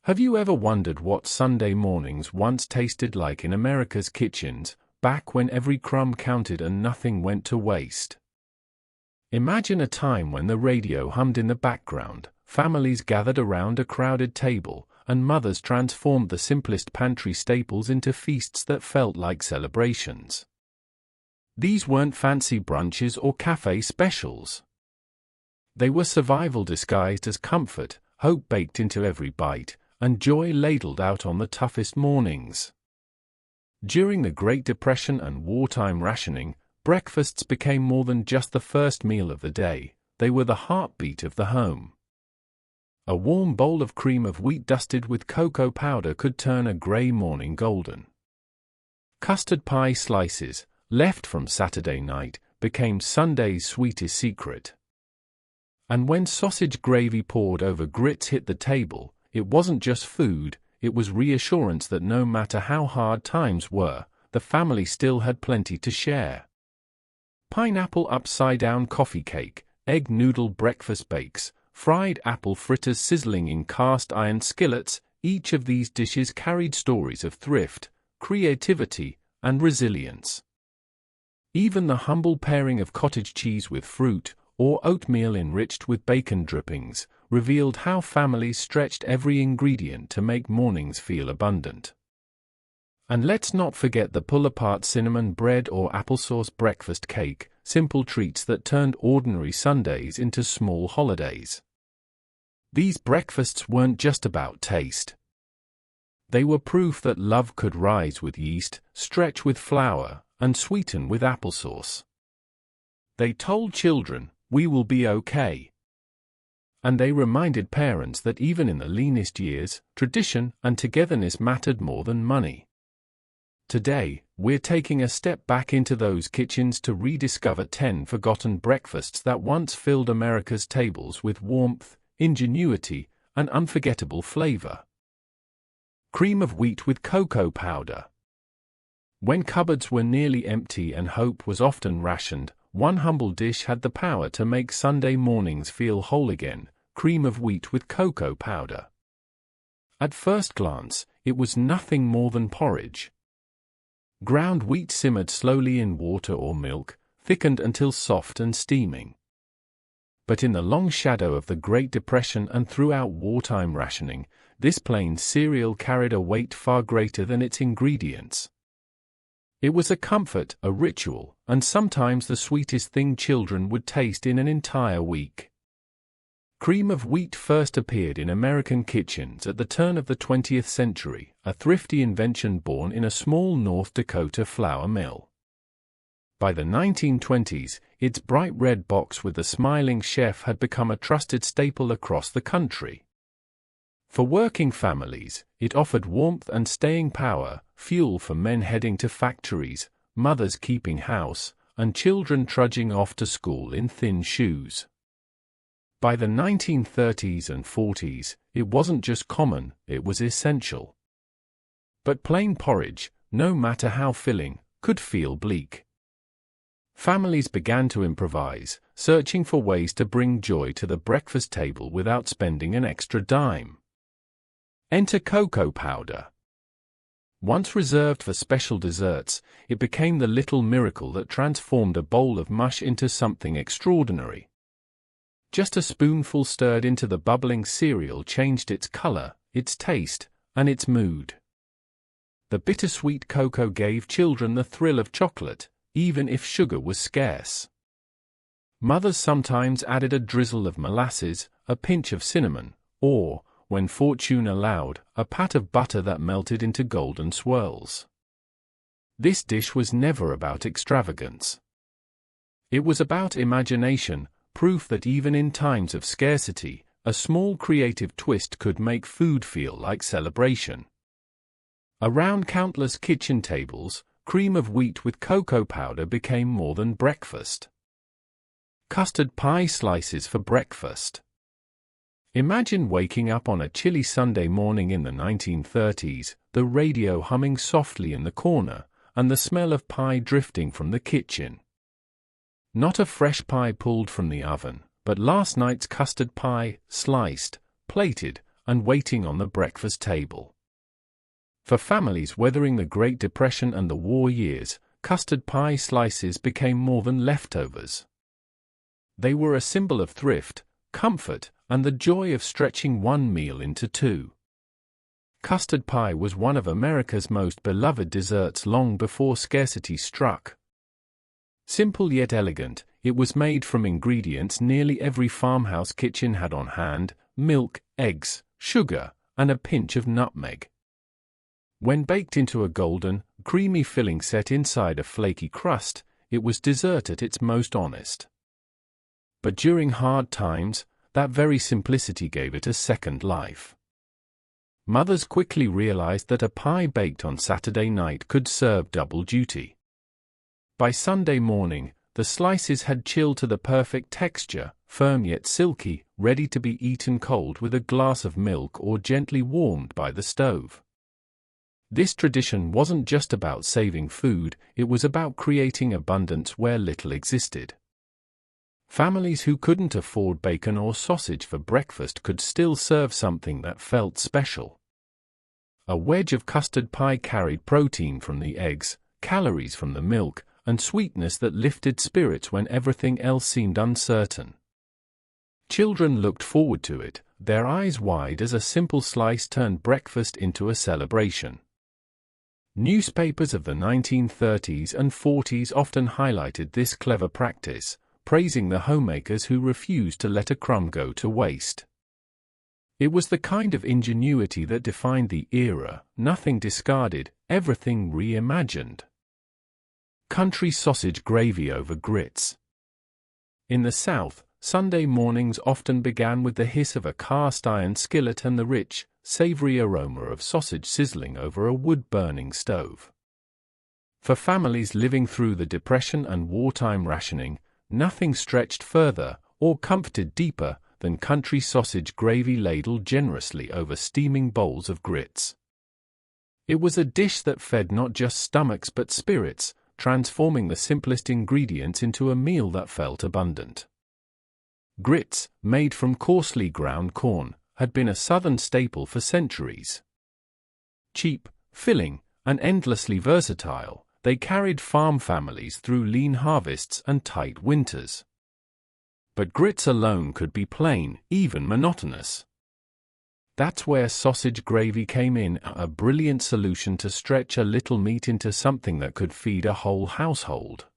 Have you ever wondered what Sunday mornings once tasted like in America's kitchens, back when every crumb counted and nothing went to waste? Imagine a time when the radio hummed in the background, families gathered around a crowded table, and mothers transformed the simplest pantry staples into feasts that felt like celebrations. These weren't fancy brunches or cafe specials. They were survival disguised as comfort, hope baked into every bite, and joy ladled out on the toughest mornings. During the Great Depression and wartime rationing, breakfasts became more than just the first meal of the day, they were the heartbeat of the home. A warm bowl of cream of wheat dusted with cocoa powder could turn a grey morning golden. Custard pie slices, left from Saturday night, became Sunday's sweetest secret. And when sausage gravy poured over grits hit the table, it wasn't just food, it was reassurance that no matter how hard times were, the family still had plenty to share. Pineapple upside-down coffee cake, egg noodle breakfast bakes, fried apple fritters sizzling in cast-iron skillets, each of these dishes carried stories of thrift, creativity, and resilience. Even the humble pairing of cottage cheese with fruit, or oatmeal enriched with bacon drippings, revealed how families stretched every ingredient to make mornings feel abundant. And let's not forget the pull-apart cinnamon bread or applesauce breakfast cake, simple treats that turned ordinary Sundays into small holidays. These breakfasts weren't just about taste. They were proof that love could rise with yeast, stretch with flour, and sweeten with applesauce. They told children, "We will be okay." And they reminded parents that even in the leanest years, tradition and togetherness mattered more than money. Today, we're taking a step back into those kitchens to rediscover 10 forgotten breakfasts that once filled America's tables with warmth, ingenuity, and unforgettable flavor. Cream of wheat with cocoa powder. When cupboards were nearly empty and hope was often rationed, one humble dish had the power to make Sunday mornings feel whole again: cream of wheat with cocoa powder. At first glance, it was nothing more than porridge. Ground wheat simmered slowly in water or milk, thickened until soft and steaming. But in the long shadow of the Great Depression and throughout wartime rationing, this plain cereal carried a weight far greater than its ingredients. It was a comfort, a ritual, and sometimes the sweetest thing children would taste in an entire week. Cream of wheat first appeared in American kitchens at the turn of the 20th century, a thrifty invention born in a small North Dakota flour mill. By the 1920s, its bright red box with the smiling chef had become a trusted staple across the country. For working families, it offered warmth and staying power, fuel for men heading to factories, mothers keeping house, and children trudging off to school in thin shoes. By the 1930s and 40s, it wasn't just common, it was essential. But plain porridge, no matter how filling, could feel bleak. Families began to improvise, searching for ways to bring joy to the breakfast table without spending an extra dime. Enter cocoa powder. Once reserved for special desserts, it became the little miracle that transformed a bowl of mush into something extraordinary. Just a spoonful stirred into the bubbling cereal changed its color, its taste, and its mood. The bittersweet cocoa gave children the thrill of chocolate, even if sugar was scarce. Mothers sometimes added a drizzle of molasses, a pinch of cinnamon, or, when fortune allowed, a pat of butter that melted into golden swirls. This dish was never about extravagance. It was about imagination, proof that even in times of scarcity, a small creative twist could make food feel like celebration. Around countless kitchen tables, cream of wheat with cocoa powder became more than breakfast. Custard pie slices for breakfast. Imagine waking up on a chilly Sunday morning in the 1930s, the radio humming softly in the corner, and the smell of pie drifting from the kitchen. Not a fresh pie pulled from the oven, but last night's custard pie, sliced, plated, and waiting on the breakfast table. For families weathering the Great Depression and the war years, custard pie slices became more than leftovers. They were a symbol of thrift, comfort, and the joy of stretching one meal into two. Custard pie was one of America's most beloved desserts long before scarcity struck. Simple yet elegant, it was made from ingredients nearly every farmhouse kitchen had on hand: milk, eggs, sugar, and a pinch of nutmeg. When baked into a golden, creamy filling set inside a flaky crust, it was dessert at its most honest. But during hard times, that very simplicity gave it a second life. Mothers quickly realized that a pie baked on Saturday night could serve double duty. By Sunday morning, the slices had chilled to the perfect texture, firm yet silky, ready to be eaten cold with a glass of milk or gently warmed by the stove. This tradition wasn't just about saving food, it was about creating abundance where little existed. Families who couldn't afford bacon or sausage for breakfast could still serve something that felt special. A wedge of custard pie carried protein from the eggs, calories from the milk, and sweetness that lifted spirits when everything else seemed uncertain. Children looked forward to it, their eyes wide as a simple slice turned breakfast into a celebration. Newspapers of the 1930s and 40s often highlighted this clever practice, praising the homemakers who refused to let a crumb go to waste. It was the kind of ingenuity that defined the era: nothing discarded, everything reimagined. Country sausage gravy over grits. In the South, Sunday mornings often began with the hiss of a cast-iron skillet and the rich, savory aroma of sausage sizzling over a wood-burning stove. For families living through the Depression and wartime rationing, nothing stretched further, or comforted deeper, than country sausage gravy ladled generously over steaming bowls of grits. It was a dish that fed not just stomachs but spirits, transforming the simplest ingredients into a meal that felt abundant. Grits, made from coarsely ground corn, had been a Southern staple for centuries. Cheap, filling, and endlessly versatile, they carried farm families through lean harvests and tight winters. But grits alone could be plain, even monotonous. That's where sausage gravy came in, a brilliant solution to stretch a little meat into something that could feed a whole household.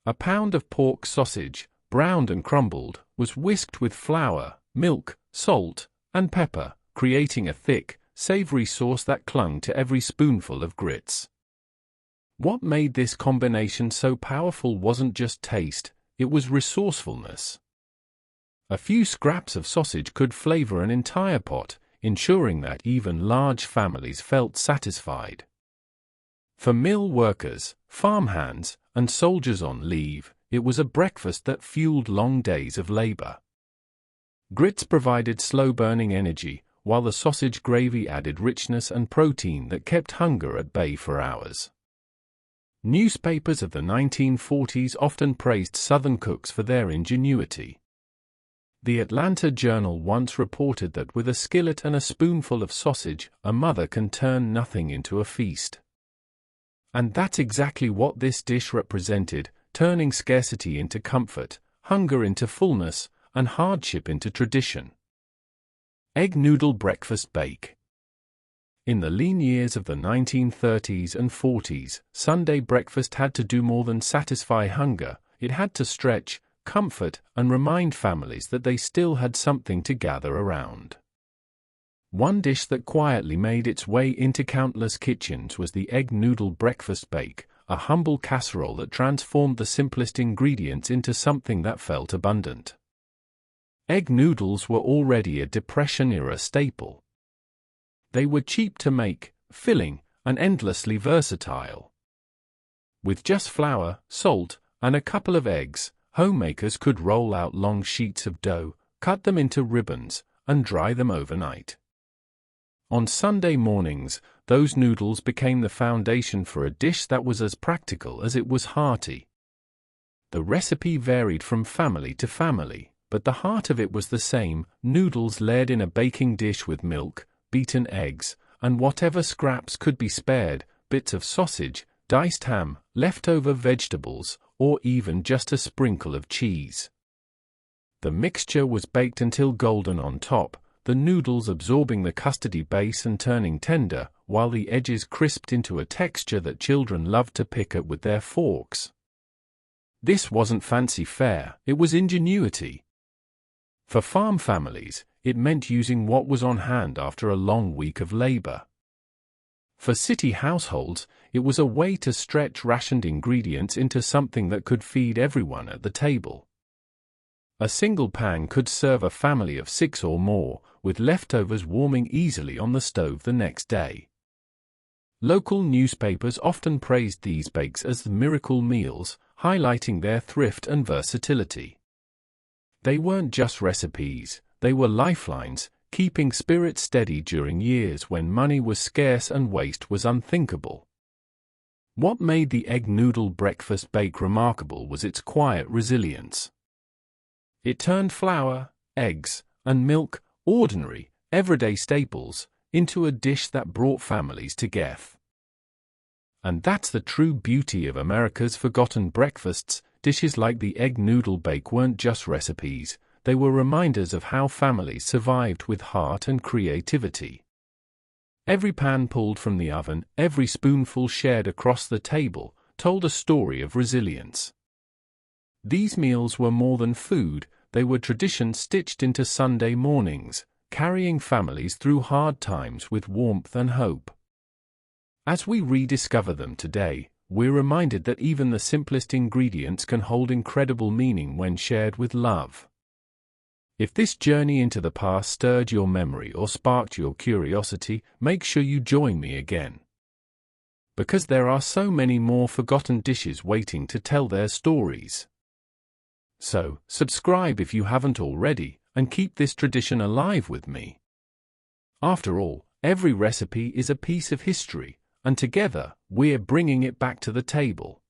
A pound of pork sausage, browned and crumbled, was whisked with flour, milk, salt, and pepper, creating a thick, savory sauce that clung to every spoonful of grits. What made this combination so powerful wasn't just taste, it was resourcefulness. A few scraps of sausage could flavor an entire pot, ensuring that even large families felt satisfied. For mill workers, farmhands, and soldiers on leave, it was a breakfast that fueled long days of labor. Grits provided slow-burning energy, while the sausage gravy added richness and protein that kept hunger at bay for hours. Newspapers of the 1940s often praised Southern cooks for their ingenuity. The Atlanta Journal once reported that with a skillet and a spoonful of sausage, a mother can turn nothing into a feast. And that's exactly what this dish represented, turning scarcity into comfort, hunger into fullness, and hardship into tradition. Egg noodle breakfast bake. In the lean years of the 1930s and 40s, Sunday breakfast had to do more than satisfy hunger, it had to stretch, comfort, and remind families that they still had something to gather around. One dish that quietly made its way into countless kitchens was the egg noodle breakfast bake, a humble casserole that transformed the simplest ingredients into something that felt abundant. Egg noodles were already a Depression-era staple. They were cheap to make, filling, and endlessly versatile. With just flour, salt, and a couple of eggs, homemakers could roll out long sheets of dough, cut them into ribbons, and dry them overnight. On Sunday mornings, those noodles became the foundation for a dish that was as practical as it was hearty. The recipe varied from family to family, but the heart of it was the same: noodles layered in a baking dish with milk, beaten eggs, and whatever scraps could be spared, bits of sausage, diced ham, leftover vegetables, or even just a sprinkle of cheese. The mixture was baked until golden on top, the noodles absorbing the custardy base and turning tender, while the edges crisped into a texture that children loved to pick at with their forks. This wasn't fancy fare, it was ingenuity. For farm families, it meant using what was on hand after a long week of labor. For city households, it was a way to stretch rationed ingredients into something that could feed everyone at the table. A single pan could serve a family of 6 or more, with leftovers warming easily on the stove the next day. Local newspapers often praised these bakes as the miracle meals, highlighting their thrift and versatility. They weren't just recipes, they were lifelines, keeping spirits steady during years when money was scarce and waste was unthinkable. What made the egg noodle breakfast bake remarkable was its quiet resilience. It turned flour, eggs, and milk, ordinary, everyday staples, into a dish that brought families together. And that's the true beauty of America's forgotten breakfasts. Dishes like the egg noodle bake weren't just recipes, they were reminders of how families survived with heart and creativity. Every pan pulled from the oven, every spoonful shared across the table, told a story of resilience. These meals were more than food, they were tradition stitched into Sunday mornings, carrying families through hard times with warmth and hope. As we rediscover them today, we're reminded that even the simplest ingredients can hold incredible meaning when shared with love. If this journey into the past stirred your memory or sparked your curiosity, make sure you join me again. Because there are so many more forgotten dishes waiting to tell their stories. So, subscribe if you haven't already, and keep this tradition alive with me. After all, every recipe is a piece of history, and together, we're bringing it back to the table.